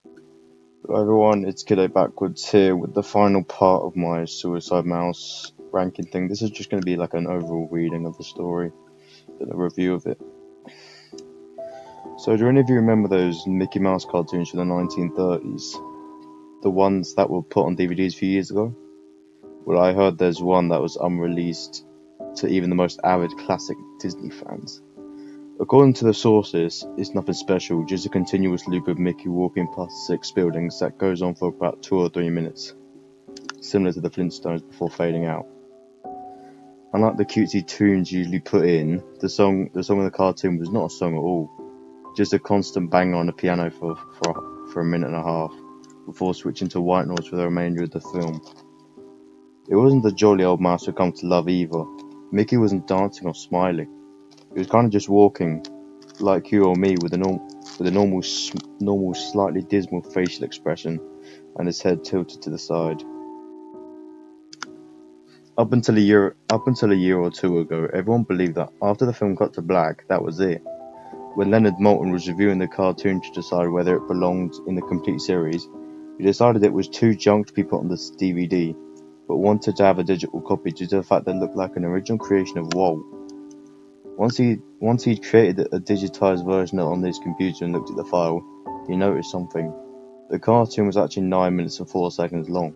Hello everyone, it's KidABackwards here with the final part of my Suicide Mouse ranking thing. This is just going to be like an overall reading of the story and a review of it. So do any of you remember those Mickey Mouse cartoons from the 1930s? The ones that were put on DVDs a few years ago? Well, I heard there's one that was unreleased to even the most avid classic Disney fans. According to the sources, it's nothing special, just a continuous loop of Mickey walking past 6 buildings that goes on for about 2 or 3 minutes, similar to the Flintstones before fading out. Unlike the cutesy tunes usually put in, the song in the cartoon was not a song at all, just a constant bang on the piano for a minute and a half, before switching to white noise for the remainder of the film. It wasn't the jolly old mouse we've come to love either. Mickey wasn't dancing or smiling. He was kind of just walking, like you or me, with a normal, slightly dismal facial expression, and his head tilted to the side. Up until a year or two ago, everyone believed that after the film got to black, that was it. When Leonard Maltin was reviewing the cartoon to decide whether it belonged in the complete series, he decided it was too junk to be put on the DVD, but wanted to have a digital copy due to the fact that it looked like an original creation of Walt. Once he'd created a digitized version on his computer and looked at the file, he noticed something. The cartoon was actually 9 minutes and 4 seconds long.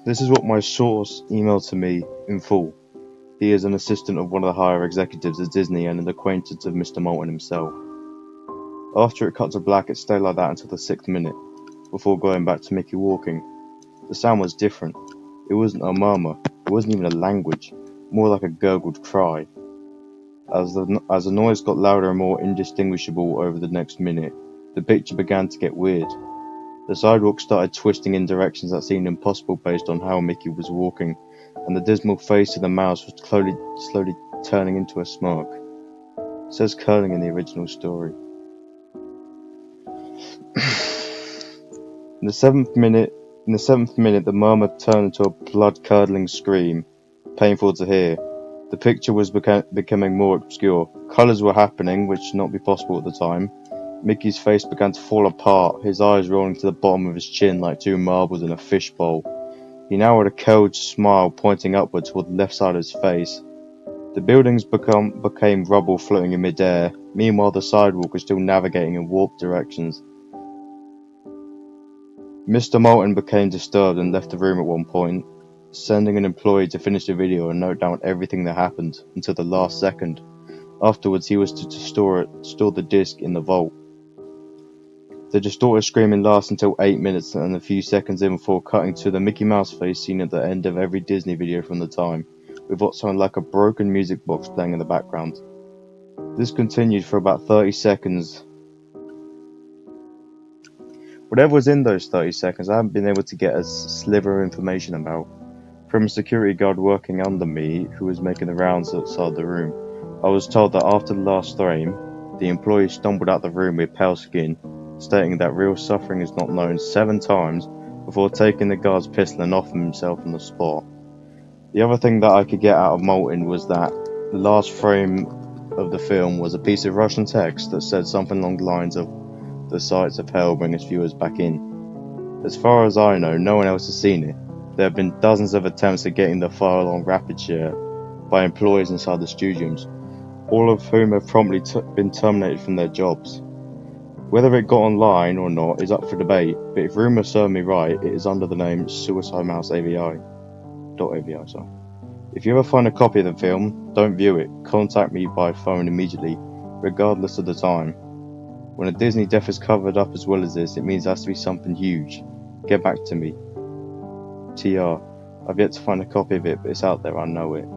This is what my source emailed to me in full. He is an assistant of one of the higher executives at Disney and an acquaintance of Mr. Maltin himself. After it cut to black, it stayed like that until the 6th minute, before going back to Mickey walking. The sound was different. It wasn't a murmur. It wasn't even a language. More like a gurgled cry. As the noise got louder and more indistinguishable over the next minute, the picture began to get weird. The sidewalk started twisting in directions that seemed impossible based on how Mickey was walking, and the dismal face of the mouse was slowly turning into a smirk. It says curling in the original story. In the seventh minute, the murmur turned into a blood-curdling scream, painful to hear. The picture was becoming more obscure. Colours were happening, which should not be possible at the time. Mickey's face began to fall apart, his eyes rolling to the bottom of his chin like two marbles in a fishbowl. He now had a curled smile pointing upward toward the left side of his face. The buildings became rubble floating in midair. Meanwhile, the sidewalk was still navigating in warped directions. Mr. Maltin became disturbed and left the room at one point, sending an employee to finish the video and note down everything that happened until the last second. Afterwards, he was to store the disc in the vault. The distorted screaming lasts until 8 minutes and a few seconds in before cutting to the Mickey Mouse face seen at the end of every Disney video from the time, with what sounded like a broken music box playing in the background. This continued for about 30 seconds. Whatever was in those 30 seconds, I haven't been able to get a sliver of information about. From a security guard working under me, who was making the rounds outside the room, I was told that after the last frame, the employee stumbled out the room with pale skin, stating that real suffering is not known 7 times before taking the guard's pistol and offing himself on the spot. The other thing that I could get out of Maltin was that the last frame of the film was a piece of Russian text that said something along the lines of, "The sights of hell bring its viewers back in." As far as I know, no one else has seen it. There have been dozens of attempts at getting the file on rapid share by employees inside the studios, all of whom have promptly been terminated from their jobs. Whether it got online or not is up for debate, but if rumours serve me right, it is under the name Suicide Mouse AVI. .avi. If you ever find a copy of the film, don't view it. Contact me by phone immediately, regardless of the time. When a Disney death is covered up as well as this, it means it has to be something huge. Get back to me. TR. I've yet to find a copy of it, but it's out there, I know it.